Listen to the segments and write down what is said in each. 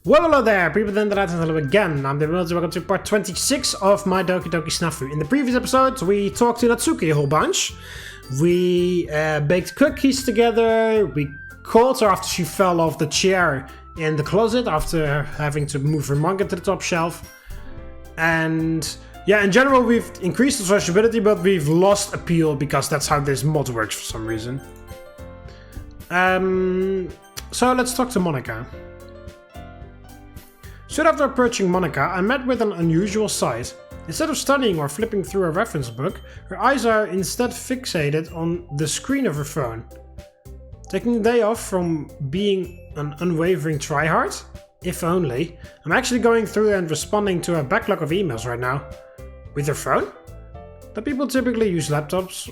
Well, hello there, people of the internet, and hello again. I'm TheMBmulti. Welcome to part 26 of My Doki Doki SNAFU. In the previous episode, we talked to Natsuki a whole bunch. We baked cookies together. We called her after she fell off the chair in the closet after having to move her manga to the top shelf. And yeah, in general, we've increased the sociability, but we've lost appeal because that's how this mod works for some reason. So let's talk to Monika. Soon after approaching Monika, I met with an unusual sight. Instead of studying or flipping through a reference book, her eyes are instead fixated on the screen of her phone. Taking the day off from being an unwavering tryhard? If only. I'm actually going through and responding to a backlog of emails right now. With her phone? Do people typically use laptops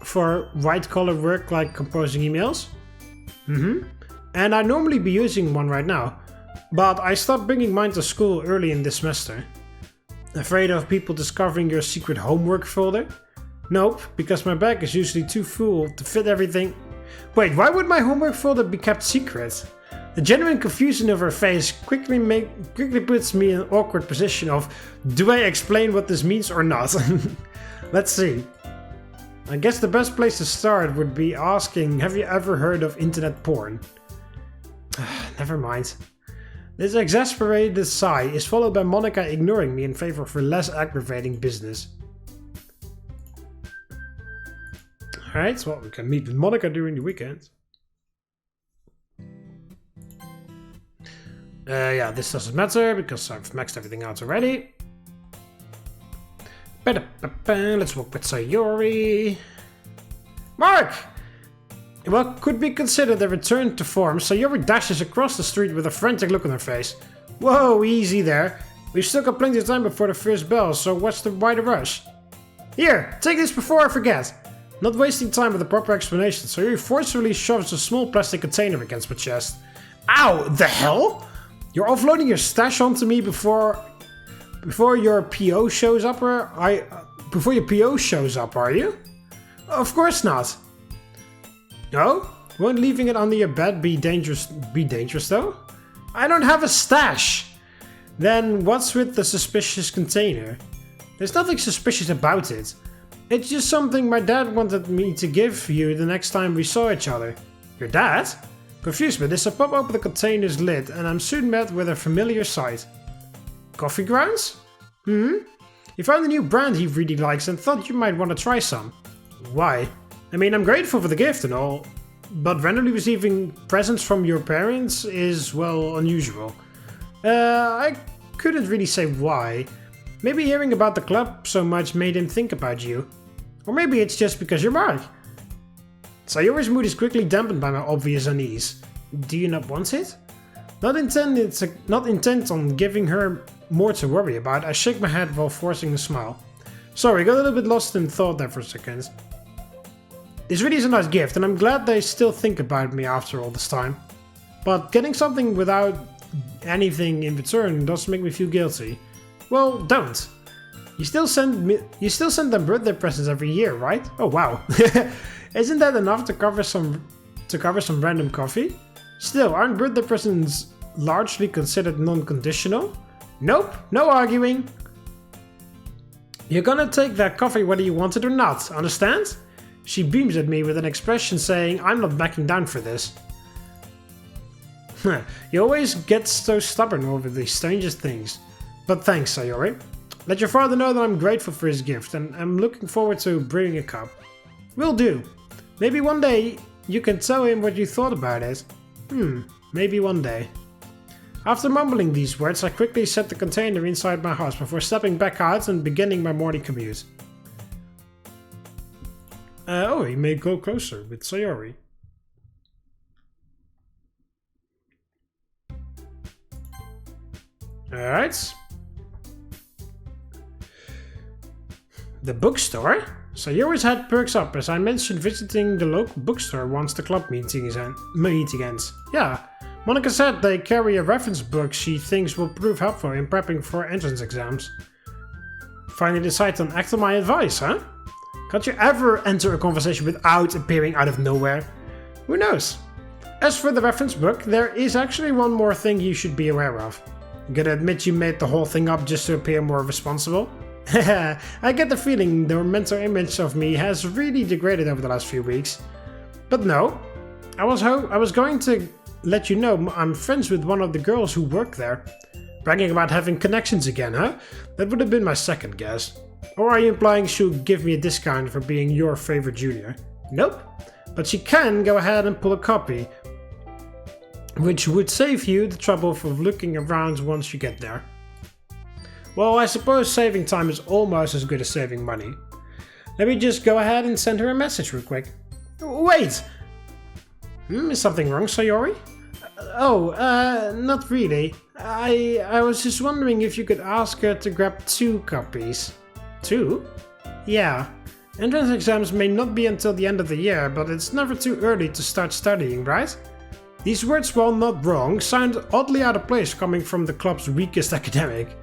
for white-collar work like composing emails? And I'd normally be using one right now. But I stopped bringing mine to school early in this semester. Afraid of people discovering your secret homework folder? Nope, because my bag is usually too full to fit everything. Wait, why would my homework folder be kept secret? The genuine confusion of her face quickly puts me in an awkward position of, do I explain what this means or not? Let's see. I guess the best place to start would be asking, have you ever heard of internet porn? Never mind. This exasperated sigh is followed by Monika ignoring me in favor of her less aggravating business. Alright, well, we can meet with Monika during the weekend. Yeah, this doesn't matter because I've maxed everything out already. Let's walk with Sayori. Mark! What could be considered a return to form, Sayori dashes across the street with a frantic look on her face. Whoa, easy there. We've still got plenty of time before the first bell, so why the rush? Here, take this before I forget. Not wasting time with a proper explanation, Sayori forcefully shoves a small plastic container against my chest. Ow, the hell? You're offloading your stash onto me before your PO shows up, before your PO shows up, are you? Of course not. No? Won't leaving it under your bed be dangerous though? I don't have a stash! Then what's with the suspicious container? There's nothing suspicious about it. It's just something my dad wanted me to give you the next time we saw each other. Your dad? Confused by this, I pop open the container's lid and I'm soon met with a familiar sight. Coffee grounds? He found a new brand he really likes and thought you might want to try some. Why? I mean, I'm grateful for the gift and all, but randomly receiving presents from your parents is, well, unusual. I couldn't really say why. Maybe hearing about the club so much made him think about you. Or maybe it's just because you're Mark. Sayori's mood is quickly dampened by my obvious unease. Do you not want it? Not intent on giving her more to worry about, I shake my head while forcing a smile. Sorry, got a little bit lost in thought there for a second. This really is a nice gift, and I'm glad they still think about me after all this time. But getting something without anything in return does make me feel guilty. Well, don't. You still send them birthday presents every year, right? Oh wow. Isn't that enough to cover some random coffee? Still, aren't birthday presents largely considered non-conditional? Nope, no arguing. You're gonna take that coffee whether you want it or not, understand? She beams at me with an expression saying, I'm not backing down for this. You always get so stubborn over the strangest things. But thanks, Sayori. Let your father know that I'm grateful for his gift and I'm looking forward to brewing a cup. Will do. Maybe one day you can tell him what you thought about it. Maybe one day. After mumbling these words, I quickly set the container inside my house before stepping back out and beginning my morning commute. Oh, he may go closer with Sayori. Alright. The bookstore? Sayori's head perks up as I mentioned visiting the local bookstore once the club meeting ends. Yeah, Monika said they carry a reference book she thinks will prove helpful in prepping for entrance exams. Finally decide to act on my advice, huh? Can't you ever enter a conversation without appearing out of nowhere? Who knows? As for the reference book, there is actually one more thing you should be aware of. I'm gonna admit you made the whole thing up just to appear more responsible. I get the feeling the mental image of me has really degraded over the last few weeks. But no, I was going to let you know I'm friends with one of the girls who work there. Bragging about having connections again, huh? That would have been my second guess. Or are you implying she'll give me a discount for being your favorite junior? Nope. But she can go ahead and pull a copy, which would save you the trouble of looking around once you get there. Well, I suppose saving time is almost as good as saving money. Let me just go ahead and send her a message real quick. Wait! Is something wrong, Sayori? Not really. I was just wondering if you could ask her to grab 2 copies. 2? Yeah. Entrance exams may not be until the end of the year, but it's never too early to start studying, right? These words, while not wrong, sound oddly out of place coming from the club's weakest academic.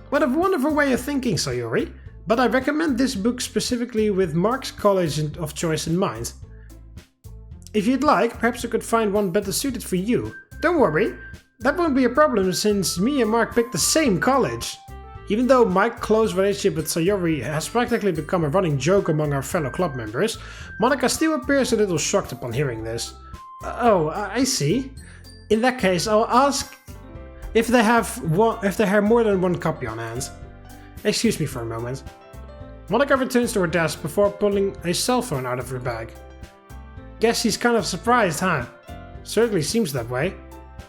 What a wonderful way of thinking, Sayori. But I recommend this book specifically with Mark's college of choice in mind. If you'd like, perhaps I could find one better suited for you. Don't worry, that won't be a problem since me and Mark picked the same college. Even though my close relationship with Sayori has practically become a running joke among our fellow club members, Monika still appears a little shocked upon hearing this. I see. In that case, I'll ask if they have more than 1 copy on hand. Excuse me for a moment. Monika returns to her desk before pulling a cell phone out of her bag. Guess she's kind of surprised, huh? Certainly seems that way.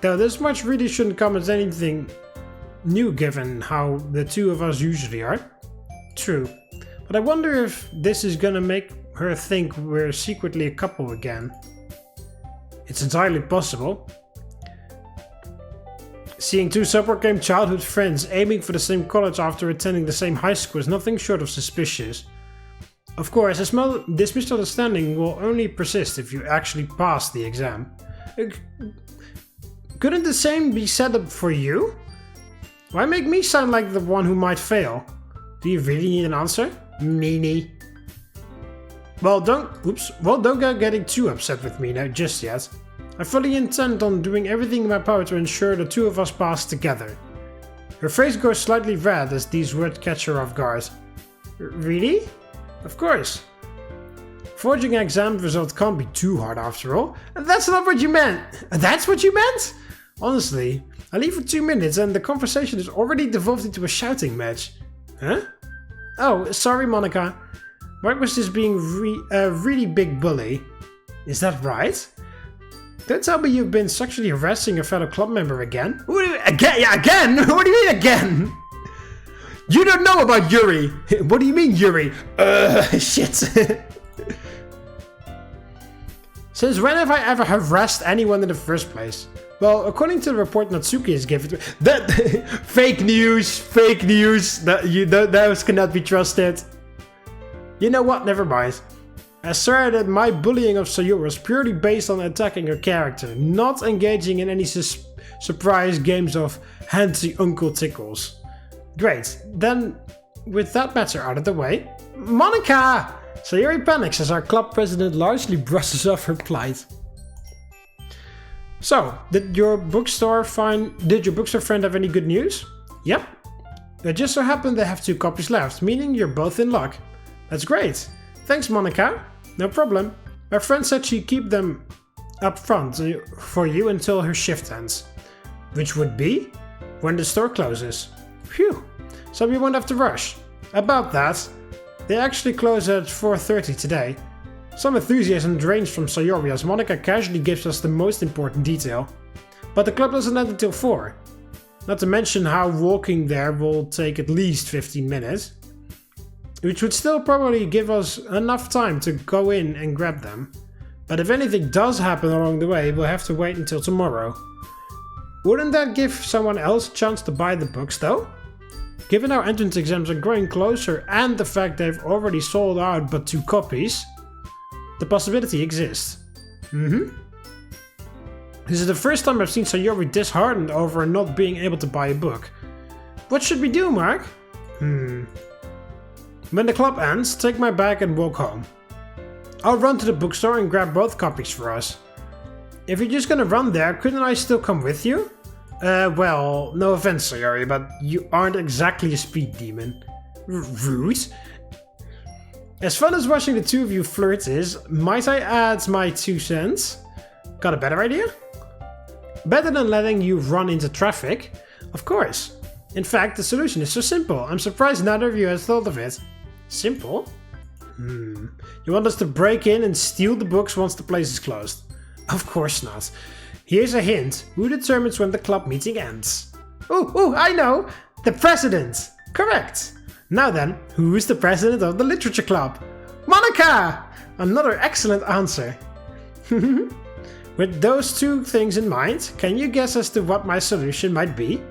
Though this much really shouldn't come as anything new given how the 2 of us usually are. True. But I wonder if this is gonna make her think we're secretly a couple again. It's entirely possible. Seeing 2 support game childhood friends aiming for the same college after attending the same high school is nothing short of suspicious. Of course, this misunderstanding will only persist if you actually pass the exam. Couldn't the same be set up for you? Why make me sound like the one who might fail? Do you really need an answer? Meanie. Well, don't go getting too upset with me now just yet. I fully intend on doing everything in my power to ensure the 2 of us pass together. Her face goes slightly red as these words catch her off guard. Really? Of course. Forging an exam result can't be too hard after all. That's not what you meant! That's what you meant? Honestly, I leave for 2 minutes and the conversation is already devolved into a shouting match. Huh? Oh, sorry Monika. Mark was just being a really big bully. Is that right? Don't tell me you've been sexually harassing a fellow club member again? Again? Yeah, again? What do you mean again? You don't know about Yuri! What do you mean Yuri? Shit. Since when have I ever harassed anyone in the first place? Well, according to the report Natsuki has given to me, that fake news, those cannot be trusted. You know what? Never mind. I swear that my bullying of Sayori was purely based on attacking her character, not engaging in any surprise games of handsy Uncle Tickles. Great, then with that matter out of the way, Monika! Sayori panics as our club president largely brushes off her plight. So, did your bookstore friend have any good news? Yep. It just so happened they have 2 copies left, meaning you're both in luck. That's great. Thanks, Monika. No problem. My friend said she'd keep them up front for you until her shift ends. Which would be when the store closes. Phew. So we won't have to rush. About that, they actually close at 4:30 today. Some enthusiasm drains from Sayori as Monika casually gives us the most important detail. But the club doesn't end until 4. Not to mention how walking there will take at least 15 minutes. Which would still probably give us enough time to go in and grab them. But if anything does happen along the way, we'll have to wait until tomorrow. Wouldn't that give someone else a chance to buy the books though? Given our entrance exams are growing closer and the fact they've already sold out but 2 copies, the possibility exists. This is the first time I've seen Sayori disheartened over not being able to buy a book. What should we do, Mark? When the club ends, take my bag and walk home. I'll run to the bookstore and grab both copies for us. If you're just gonna run there, couldn't I still come with you? Well, no offense, Sayori, but you aren't exactly a speed demon. Rude. As fun as watching the two of you flirt is, might I add my 2 cents? Got a better idea? Better than letting you run into traffic? Of course. In fact, the solution is so simple. I'm surprised neither of you has thought of it. Simple? You want us to break in and steal the books once the place is closed? Of course not. Here's a hint. Who determines when the club meeting ends? Oh, I know! The president! Correct! Now then, who is the president of the literature club? Monika! Another excellent answer. With those 2 things in mind, can you guess as to what my solution might be?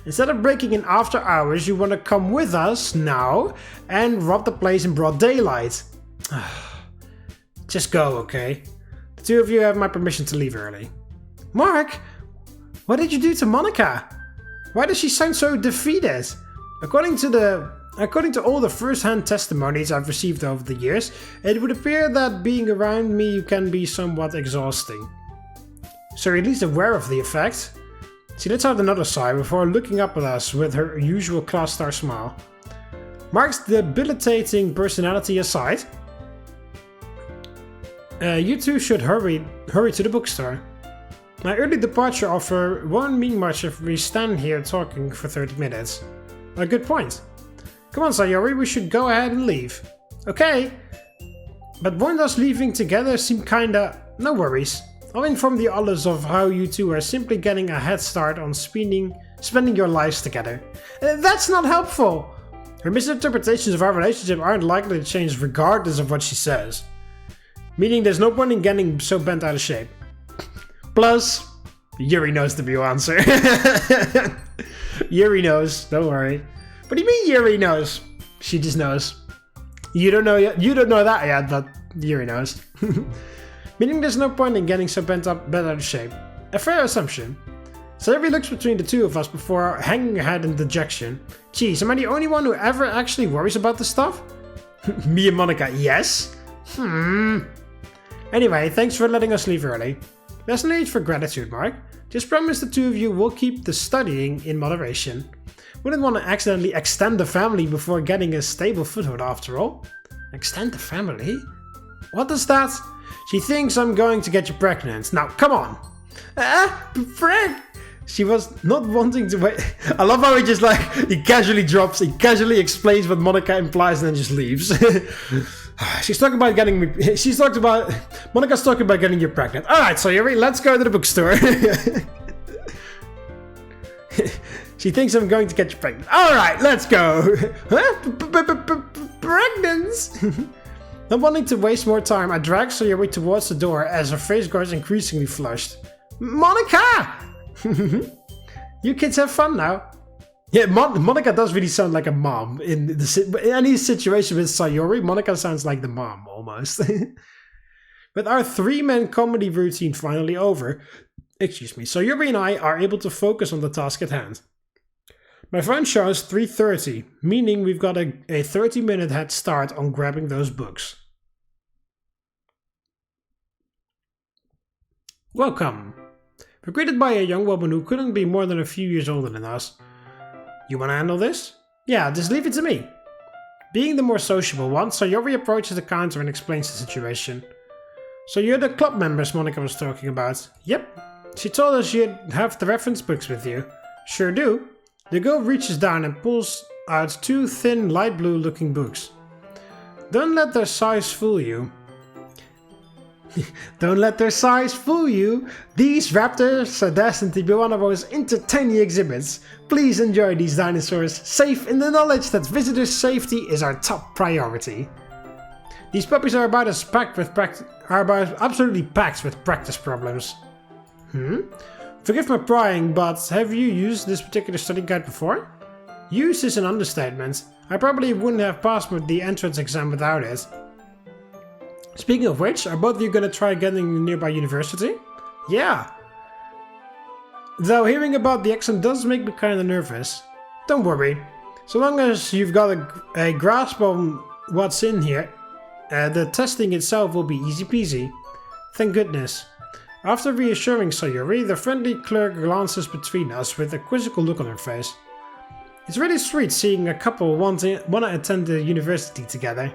Instead of breaking in after hours, you want to come with us now and rob the place in broad daylight. Just go, okay? The 2 of you have my permission to leave early. Mark! What did you do to Monika? Why does she sound so defeated? According to all the first-hand testimonies I've received over the years, it would appear that being around me can be somewhat exhausting. So you're at least aware of the effect? She lets out another sigh before looking up at us with her usual class star smile. Mark's debilitating personality aside, you two should hurry to the bookstore. My early departure offer won't mean much if we stand here talking for 30 minutes. A good point. Come on, Sayori, we should go ahead and leave. Okay. But won't us leaving together seem kinda... No worries. I'll inform the others of how you two are simply getting a head start on spending your lives together. That's not helpful! Her misinterpretations of our relationship aren't likely to change regardless of what she says. Meaning there's no point in getting so bent out of shape. Plus, Yuri knows the real answer. Yuri knows, don't worry. What do you mean Yuri knows? She just knows. You don't know that yet, but Yuri knows. Meaning there's no point in getting so bent out of shape. A fair assumption. Sayori looks between the 2 of us before hanging her head in dejection. Geez, am I the only one who ever actually worries about this stuff? Me and Monika, yes? Anyway, thanks for letting us leave early. There's no need for gratitude, Mark. Just promise the 2 of you will keep the studying in moderation. Wouldn't want to accidentally extend the family before getting a stable foothold after all. Extend the family? What is that? She thinks I'm going to get you pregnant. Now, come on! Frank! She was not wanting to wait. I love how he casually explains what Monika implies and then just leaves. Monika's talking about getting you pregnant. Alright, so Yuri, let's go to the bookstore. She thinks I'm going to get you pregnant. Alright, let's go. Pregnant? Not wanting to waste more time, I drag Sayori towards the door as her face grows increasingly flushed. Monika! You kids have fun now. Yeah, Monika does really sound like a mom. In any situation with Sayori, Monika sounds like the mom, almost. With our 3-man comedy routine finally over, Sayori and I are able to focus on the task at hand. My phone shows 3:30, meaning we've got a 30-minute head start on grabbing those books. Welcome. We're greeted by a young woman who couldn't be more than a few years older than us. You wanna handle this? Yeah, just leave it to me. Being the more sociable one, Sayori approaches the counter and explains the situation. So you're the club members Monika was talking about? Yep. She told us you'd have the reference books with you. Sure do. The girl reaches down and pulls out 2 thin, light blue looking books. Don't let their size fool you. Don't let their size fool you. These raptors are destined to be one of our most entertaining exhibits. Please enjoy these dinosaurs, safe in the knowledge that visitors' safety is our top priority. These puppies are about absolutely packed with practice problems. Forgive my prying, but have you used this particular study guide before? Use is an understatement. I probably wouldn't have passed the entrance exam without it. Speaking of which, are both of you gonna try getting a nearby university? Yeah. Though hearing about the exam does make me kinda nervous. Don't worry. So long as you've got a grasp on what's in here, The testing itself will be easy peasy. Thank goodness. After reassuring Sayori, the friendly clerk glances between us with a quizzical look on her face. It's really sweet seeing a couple want to attend the university together.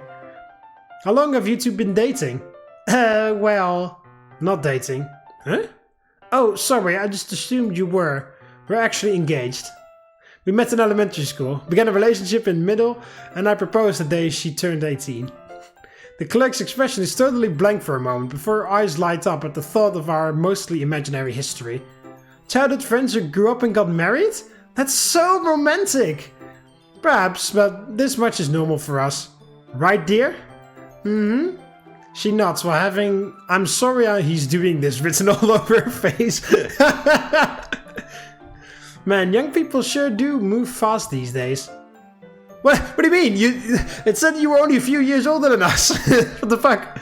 How long have you two been dating? Well, not dating. Huh? Oh, sorry, I just assumed you were. We're actually engaged. We met in elementary school, began a relationship in middle, and I proposed the day she turned 18. The clerk's expression is totally blank for a moment before her eyes light up at the thought of our mostly imaginary history. Childhood friends who grew up and got married? That's so romantic! Perhaps, but this much is normal for us. Right, dear? Mm-hmm. She nods while having "I'm sorry he's doing this" written all over her face. Man, young people sure do move fast these days. What do you mean? It said you were only a few years older than us. What the fuck?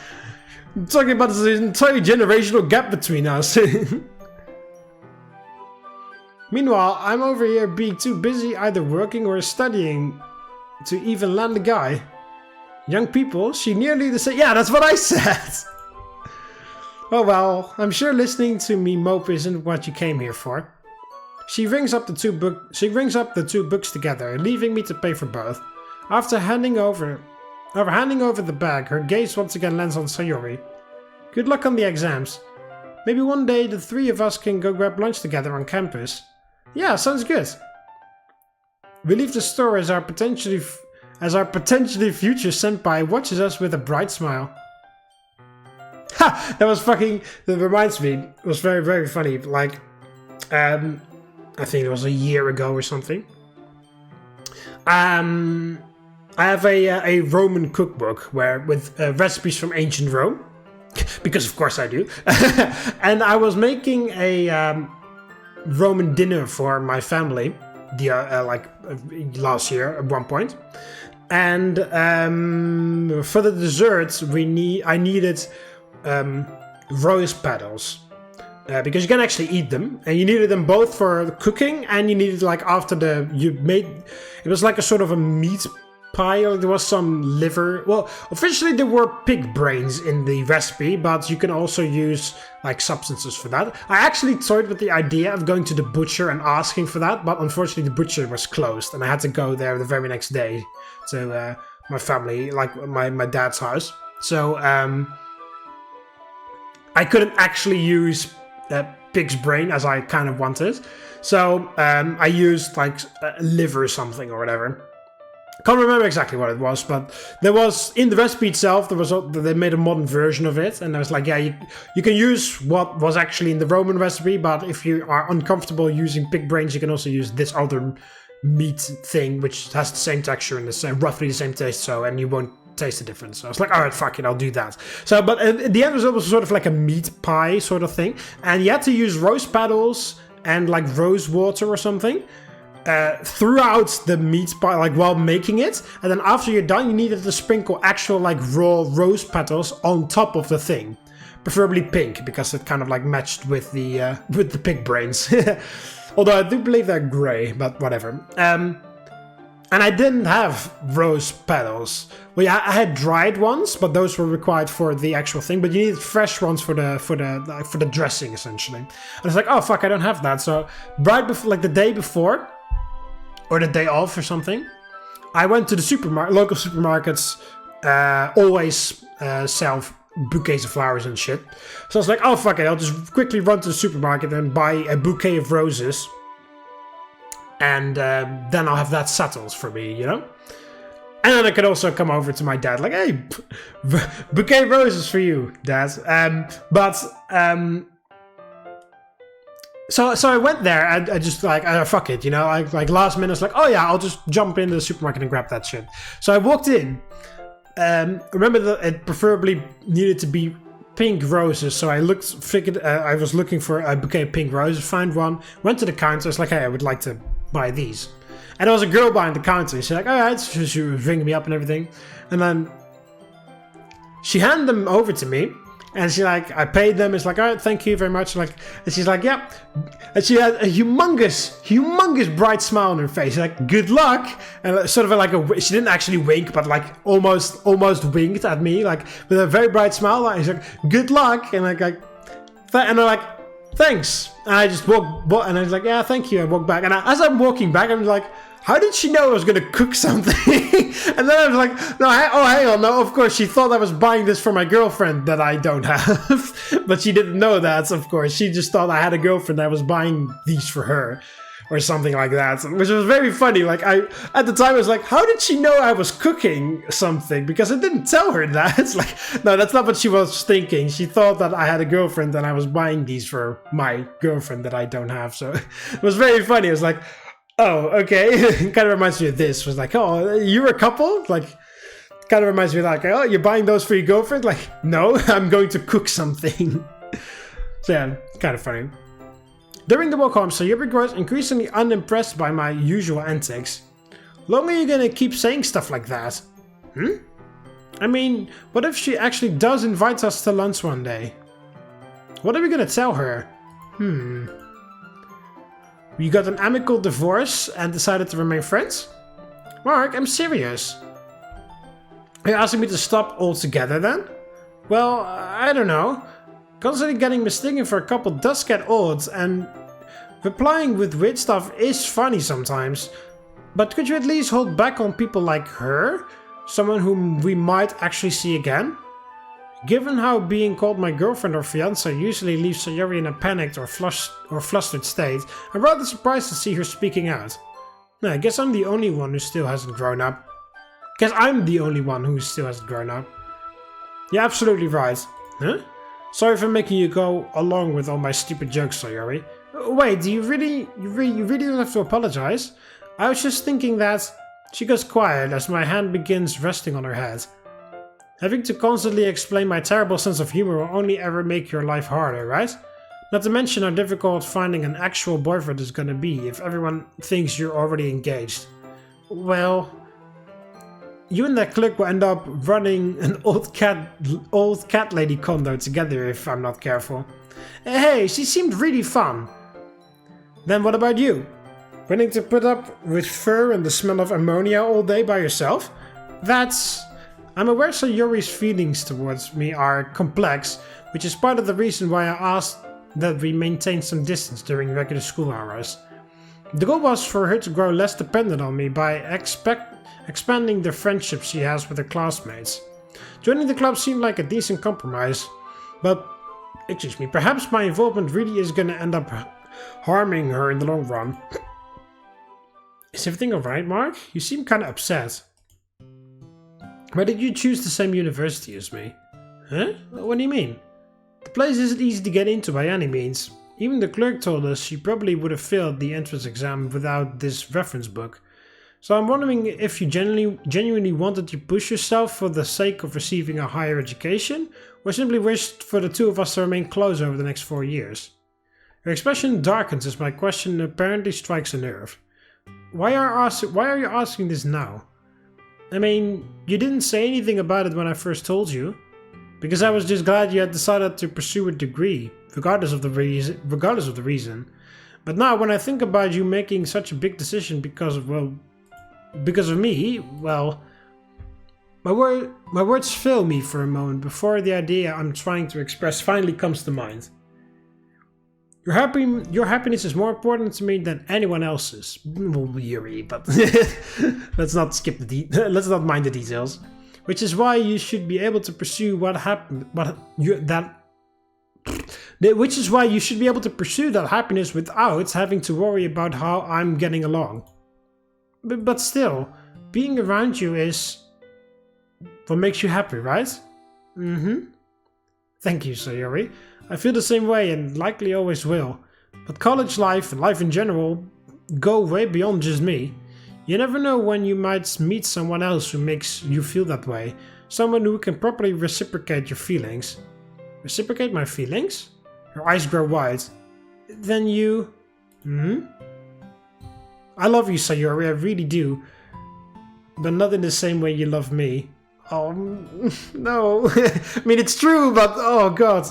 I'm talking about this entire generational gap between us. Meanwhile, I'm over here being too busy either working or studying to even land a guy. Young people, she nearly the same. Yeah, that's what I said. Oh well, I'm sure listening to me mope isn't what you came here for. She rings up the two books together, leaving me to pay for both. After handing over the bag, her gaze once again lands on Sayori. Good luck on the exams. Maybe one day the three of us can go grab lunch together on campus. Yeah, sounds good. We leave the store as our potentially future senpai watches us with a bright smile. Ha! That reminds me, it was very, very funny. Like, I think it was a year ago or something. I have a Roman cookbook with recipes from ancient Rome, because of course I do. And I was making a Roman dinner for my family, last year at one point. And for the desserts, I needed rose petals. Because you can actually eat them, and you needed them both for cooking, and you needed it was like a sort of a meat pie, or there was some liver. Well, officially there were pig brains in the recipe, but you can also use like substances for that. I actually toyed with the idea of going to the butcher and asking for that, but unfortunately the butcher was closed, and I had to go there the very next day to my family, like my dad's house. So I couldn't actually use pig's brain as I kind of wanted, so I used like liver or something or whatever. Can't remember exactly what it was, but there was in the recipe itself. They made a modern version of it, and I was like, yeah, you can use what was actually in the Roman recipe, but if you are uncomfortable using pig brains, you can also use this other meat thing, which has the same texture and roughly the same taste. And you won't taste the difference. So I was like, alright, fuck it, I'll do that. So, but at the end result was sort of like a meat pie sort of thing, and you had to use rose petals and like rose water or something throughout the meat pie, like while making it, and then after you're done, you needed to sprinkle actual like raw rose petals on top of the thing, preferably pink, because it kind of like matched with the pig brains. Although I do believe they're grey, but whatever. And I didn't have rose petals. Well, yeah, I had dried ones, but those were required for the actual thing. But you needed fresh ones for the dressing, essentially. And I was like, oh fuck, I don't have that. So right before, like the day before, or the day off or something, I went to the supermarket. Local supermarkets always sell bouquets of flowers and shit. So I was like, oh fuck it, I'll just quickly run to the supermarket and buy a bouquet of roses. And then I'll have that settled for me, you know? And then I could also come over to my dad, like, hey, bouquet of roses for you, Dad. So I went there, and I just like, fuck it, you know? Like last minute, I was like, oh yeah, I'll just jump into the supermarket and grab that shit. So I walked in. Remember that it preferably needed to be pink roses, so I I was looking for a bouquet of pink roses, found one, went to the counter, I was like, hey, I would like to buy these. And there was a girl behind the counter. She's like, alright, so she was ringing me up and everything. And then she handed them over to me, And she like, I paid them. It's like, all right, thank you very much. Like, and she's like, yeah. And she had a humongous bright smile on her face. Like, good luck. And sort of like she didn't actually wink, but like almost winked at me, like with a very bright smile. Like, she's like, good luck. And and I'm like, thanks. And I just walked, and I was like, yeah, thank you. I walked back. And as I'm walking back, I'm like, how did she know I was going to cook something? And then I was like, no, hang on. No, of course, she thought I was buying this for my girlfriend that I don't have. But she didn't know that, of course. She just thought I had a girlfriend that was buying these for her. Or something like that. Which was very funny. Like, at the time, I was like, how did she know I was cooking something? Because I didn't tell her that. It's like, no, that's not what she was thinking. She thought that I had a girlfriend and I was buying these for my girlfriend that I don't have. So it was very funny. It was like, oh, okay. It kind of reminds me of this. It was like, oh, you're a couple? Like, kind of reminds me of like, oh, you're buying those for your girlfriend? Like, no, I'm going to cook something. So yeah, kind of funny. During the walk home, Sayori grows increasingly unimpressed by my usual antics. Long are you gonna keep saying stuff like that? I mean, what if she actually does invite us to lunch one day? What are we gonna tell her? You got an amicable divorce and decided to remain friends? Mark, I'm serious. Are you asking me to stop altogether then? Well, I don't know. Constantly getting mistaken for a couple does get old, and replying with weird stuff is funny sometimes. But could you at least hold back on people like her? Someone whom we might actually see again? Given how being called my girlfriend or fiancé usually leaves Sayori in a panicked or flustered state, I'm rather surprised to see her speaking out. No, I guess I'm the only one who still hasn't grown up. You're absolutely right. Huh? Sorry for making you go along with all my stupid jokes, Sayori. Wait, do you really don't have to apologize? I was just thinking that... She goes quiet as my hand begins resting on her head. Having to constantly explain my terrible sense of humor will only ever make your life harder, right? Not to mention how difficult finding an actual boyfriend is gonna be if everyone thinks you're already engaged. Well... You and that clerk will end up running an old cat lady condo together if I'm not careful. Hey, she seemed really fun. Then what about you? Willing to put up with fur and the smell of ammonia all day by yourself? I'm aware Sayori's feelings towards me are complex, which is part of the reason why I asked that we maintain some distance during regular school hours. The goal was for her to grow less dependent on me by expanding the friendship she has with her classmates. Joining the club seemed like a decent compromise, but, perhaps my involvement really is gonna end up harming her in the long run. Is everything alright, Mark? You seem kinda upset. Why did you choose the same university as me? Huh? What do you mean? The place isn't easy to get into by any means. Even the clerk told us she probably would have failed the entrance exam without this reference book. So I'm wondering if you genuinely wanted to push yourself for the sake of receiving a higher education, or simply wished for the two of us to remain close over the next 4 years. Your expression darkens as my question apparently strikes a nerve. Why are you asking this now? I mean, you didn't say anything about it when I first told you. Because I was just glad you had decided to pursue a degree, regardless of the reason. But now, when I think about you making such a big decision because of me, well, my words fail me for a moment before the idea I'm trying to express finally comes to mind. Your happiness is more important to me than anyone else's. Well, Yuri, but let's not mind the details. Which is why you should be able to pursue that happiness without having to worry about how I'm getting along. But still, being around you is what makes you happy, right? Thank you, Sayori. I feel the same way and likely always will. But college life and life in general go way beyond just me. You never know when you might meet someone else who makes you feel that way. Someone who can properly reciprocate your feelings. Reciprocate my feelings? Her eyes grow wide. Then you... I love you, Sayori, I really do. But not in the same way you love me. No. I mean, it's true, but oh god.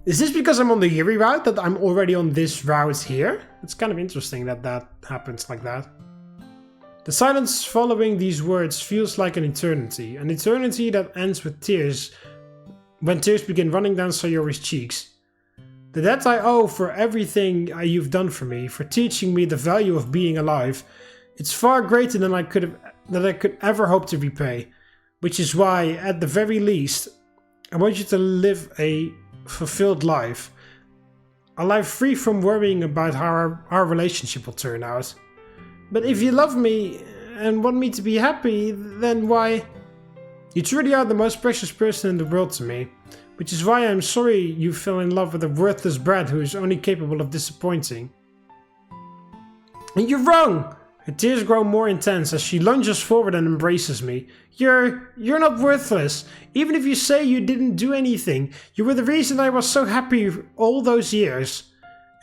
Is this because I'm on the Yuri route that I'm already on this route here? It's kind of interesting that that happens like that. The silence following these words feels like an eternity that ends with tears, when tears begin running down Sayori's cheeks. The debt I owe for everything you've done for me, for teaching me the value of being alive, it's far greater than I could ever hope to repay. Which is why, at the very least, I want you to live a fulfilled life. A life free from worrying about how our relationship will turn out. But if you love me and want me to be happy, then why? You truly are the most precious person in the world to me. Which is why I'm sorry you fell in love with a worthless brat who is only capable of disappointing. And you're wrong! Her tears grow more intense as she lunges forward and embraces me. You're not worthless. Even if you say you didn't do anything, you were the reason I was so happy all those years.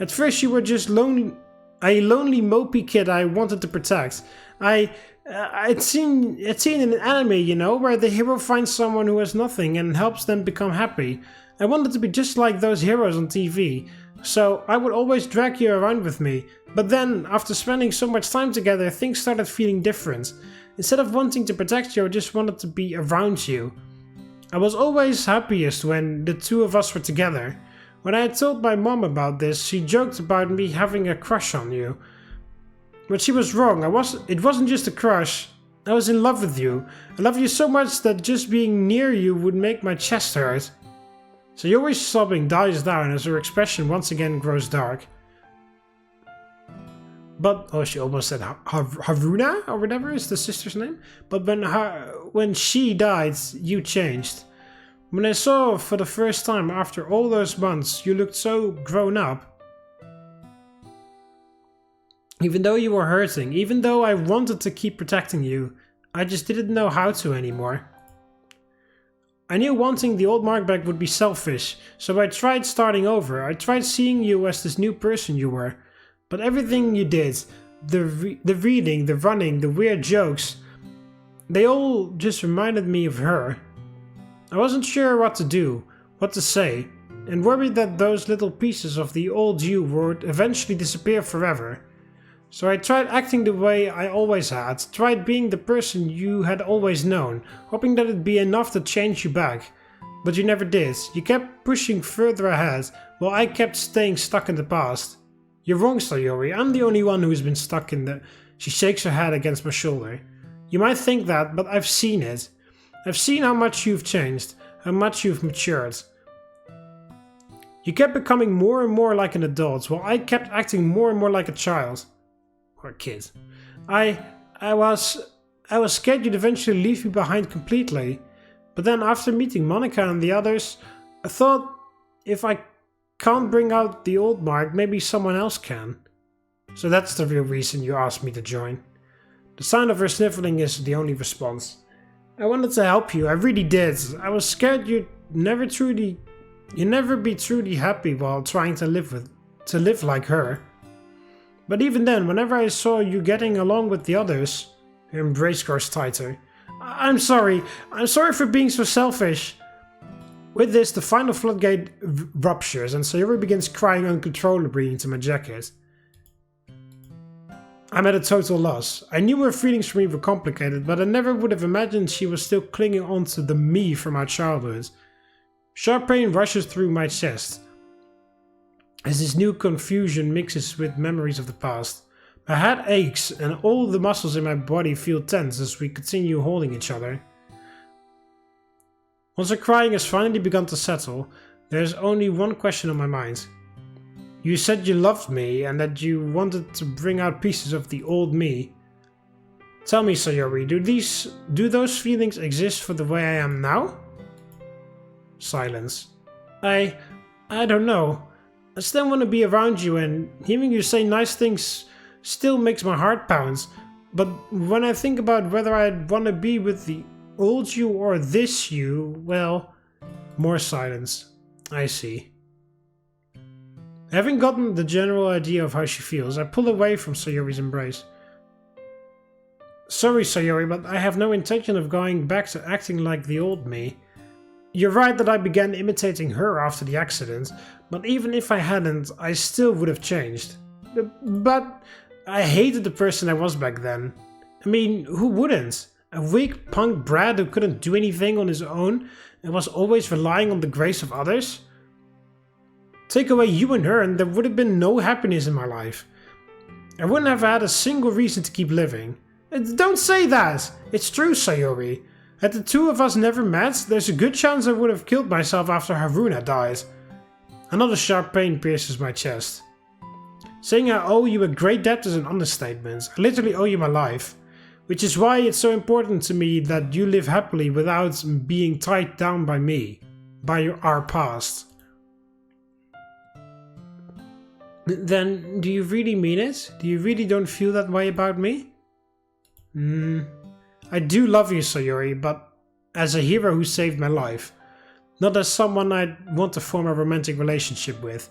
At first you were just a lonely mopey kid I wanted to protect. I'd seen in an anime, you know, where the hero finds someone who has nothing and helps them become happy. I wanted to be just like those heroes on TV. So I would always drag you around with me. But then, after spending so much time together, things started feeling different. Instead of wanting to protect you, I just wanted to be around you. I was always happiest when the two of us were together. When I had told my mom about this, she joked about me having a crush on you. But she was wrong. It wasn't just a crush. I was in love with you. I love you so much that just being near you would make my chest hurt. Sayori's sobbing dies down as her expression once again grows dark. But, oh, she almost said Haruna or whatever is the sister's name. But when she died, you changed. When I saw for the first time after all those months, you looked so grown up. Even though you were hurting, even though I wanted to keep protecting you, I just didn't know how to anymore. I knew wanting the old Mark back would be selfish, so I tried starting over. I tried seeing you as this new person you were. But everything you did, the reading, the running, the weird jokes, they all just reminded me of her. I wasn't sure what to do, what to say, and worried that those little pieces of the old you would eventually disappear forever. So I tried acting the way I always had, tried being the person you had always known, hoping that it'd be enough to change you back. But you never did. You kept pushing further ahead, while I kept staying stuck in the past. You're wrong, Sayori. I'm the only one who's been stuck in the... She shakes her head against my shoulder. You might think that, but I've seen it. I've seen how much you've changed, how much you've matured. You kept becoming more and more like an adult, while I kept acting more and more like a child. Or a kid. I was scared you'd eventually leave me behind completely. But then after meeting Monika and the others, I thought if I can't bring out the old Mark, maybe someone else can. So that's the real reason you asked me to join. The sound of her sniffling is the only response. I wanted to help you, I really did. I was scared you'd never be truly happy while trying to live like her. But even then, whenever I saw you getting along with the others, her embrace grows tighter. I'm sorry for being so selfish. With this, the final floodgate ruptures and Sayori begins crying uncontrollably into my jacket. I'm at a total loss. I knew her feelings for me were complicated, but I never would have imagined she was still clinging on to the me from our childhood. Sharp pain rushes through my chest as this new confusion mixes with memories of the past. My head aches and all the muscles in my body feel tense as we continue holding each other. Once her crying has finally begun to settle, there is only one question on my mind. You said you loved me and that you wanted to bring out pieces of the old me. Tell me, Sayori, do those feelings exist for the way I am now? Silence. I don't know. I still want to be around you, and hearing you say nice things still makes my heart pound. But when I think about whether I'd want to be with the old you or this you, well, more silence. I see. Having gotten the general idea of how she feels, I pull away from Sayori's embrace. Sorry, Sayori, but I have no intention of going back to acting like the old me. You're right that I began imitating her after the accident, but even if I hadn't, I still would have changed. But I hated the person I was back then. I mean, who wouldn't? A weak punk brat who couldn't do anything on his own and was always relying on the grace of others? Take away you and her and there would have been no happiness in my life. I wouldn't have had a single reason to keep living. Don't say that! It's true, Sayori. Had the two of us never met, there's a good chance I would have killed myself after Haruna died. Another sharp pain pierces my chest. Saying I owe you a great debt is an understatement. I literally owe you my life. Which is why it's so important to me that you live happily without being tied down by me. By our past. Then, do you really mean it? Do you really don't feel that way about me? I do love you, Sayori, but as a hero who saved my life. Not as someone I'd want to form a romantic relationship with.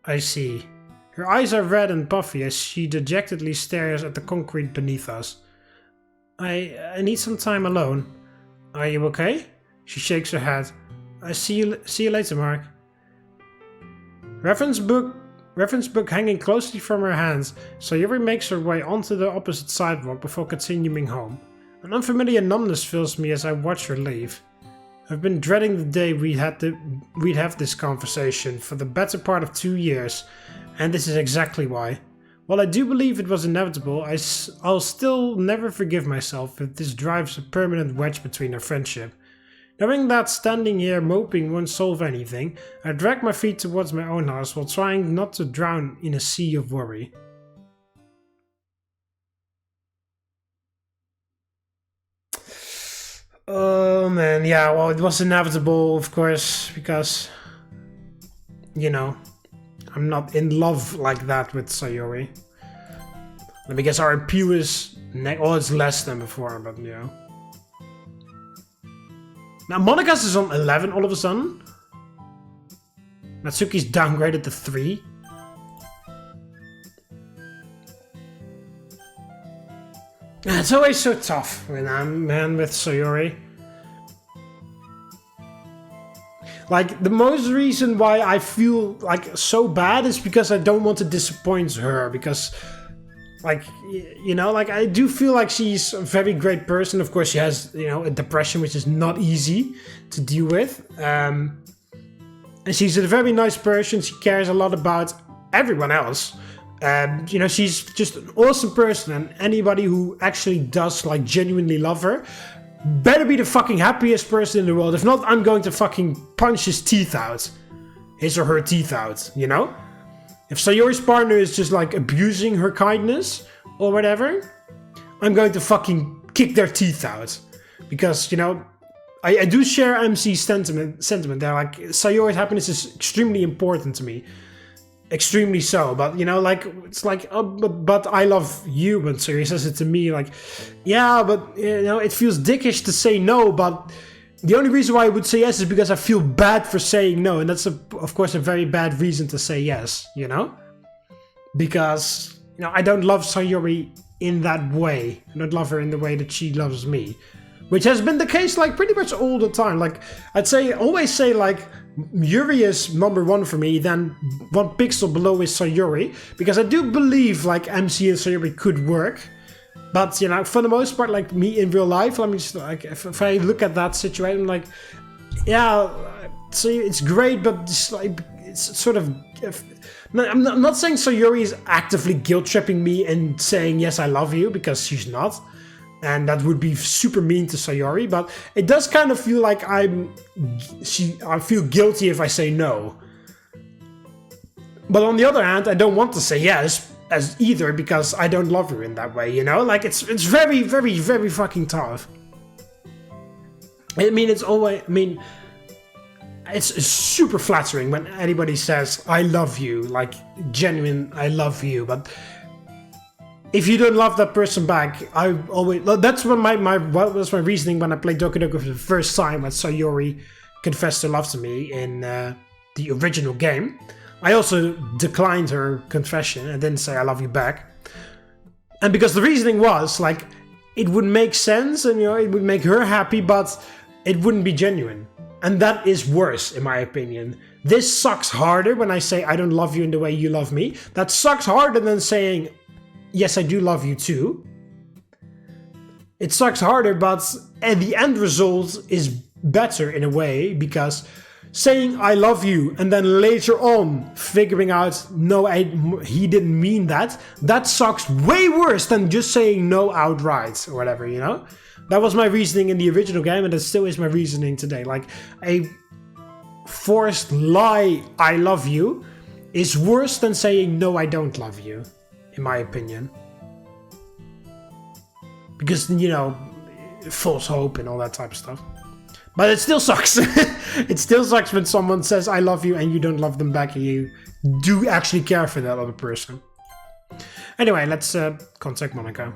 I see. Her eyes are red and puffy as she dejectedly stares at the concrete beneath us. I need some time alone. Are you okay? She shakes her head. See you later, Mark. Reference book hanging closely from her hands, Sayori makes her way onto the opposite sidewalk before continuing home. An unfamiliar numbness fills me as I watch her leave. I've been dreading the day we'd have this conversation for the better part of 2 years, and this is exactly why. While I do believe it was inevitable, I'll still never forgive myself if this drives a permanent wedge between our friendship. Knowing that standing here moping won't solve anything, I drag my feet towards my own house while trying not to drown in a sea of worry. Oh man, yeah, well it was inevitable of course, because, you know, I'm not in love like that with Sayori. And because our appeal is, it's less than before, but you know. Now Monika's is on 11 all of a sudden. Natsuki's downgraded to 3. It's always so tough when I'm with Sayori. Like, the most reason why I feel like so bad is because I don't want to disappoint her, because like, you know, like I do feel like she's a very great person. Of course she has, you know, a depression which is not easy to deal with. And she's a very nice person. She cares a lot about everyone else. You know, she's just an awesome person, and anybody who actually does like genuinely love her better be the fucking happiest person in the world. If not, I'm going to fucking punch his teeth out. His or her teeth out, you know? If Sayori's partner is just like abusing her kindness or whatever, I'm going to fucking kick their teeth out. Because, you know, I do share MC's sentiment there. Like, Sayori's happiness is extremely important to me. Extremely so. But, you know, like, it's like, oh, but I love you. But Sayori says it to me like, yeah, but, you know, it feels dickish to say no, but the only reason why I would say yes is because I feel bad for saying no. And that's, of course, a very bad reason to say yes, you know? Because, you know, I don't love Sayori in that way. I don't love her in the way that she loves me. Which has been the case, like, pretty much all the time. Like, always say, like, Yuri is number 1 for me, then 1 pixel below is Sayori. Because I do believe, like, MC and Sayori could work. But, you know, for the most part, like, me in real life, let me just, like, if I look at that situation, like, yeah, so it's great, but just, like, it's sort of, I'm not saying Sayori is actively guilt-tripping me and saying, yes, I love you, because she's not. And that would be super mean to Sayori, but it does kind of feel like I feel guilty if I say no. But on the other hand, I don't want to say yes as either, because I don't love her in that way, you know? Like, it's very, very, very fucking tough. I mean, it's super flattering when anybody says, I love you, like, genuine, I love you, but if you don't love that person back, I always, that's what was my reasoning when I played Doki Doki for the first time when Sayori confessed her love to me in the original game. I also declined her confession and didn't say I love you back. And because the reasoning was, like, it would make sense and, you know, it would make her happy, but it wouldn't be genuine. And that is worse, in my opinion. This sucks harder when I say I don't love you in the way you love me. That sucks harder than saying, yes, I do love you too. It sucks harder, but the end result is better in a way, because saying I love you and then later on figuring out, no, he didn't mean that, that sucks way worse than just saying no outright or whatever, you know? That was my reasoning in the original game, and that still is my reasoning today. Like, a forced lie, I love you, is worse than saying no, I don't love you, in my opinion. Because, you know, false hope and all that type of stuff. But it still sucks. It still sucks when someone says I love you and you don't love them back and you do actually care for that other person. Anyway, let's contact Monika.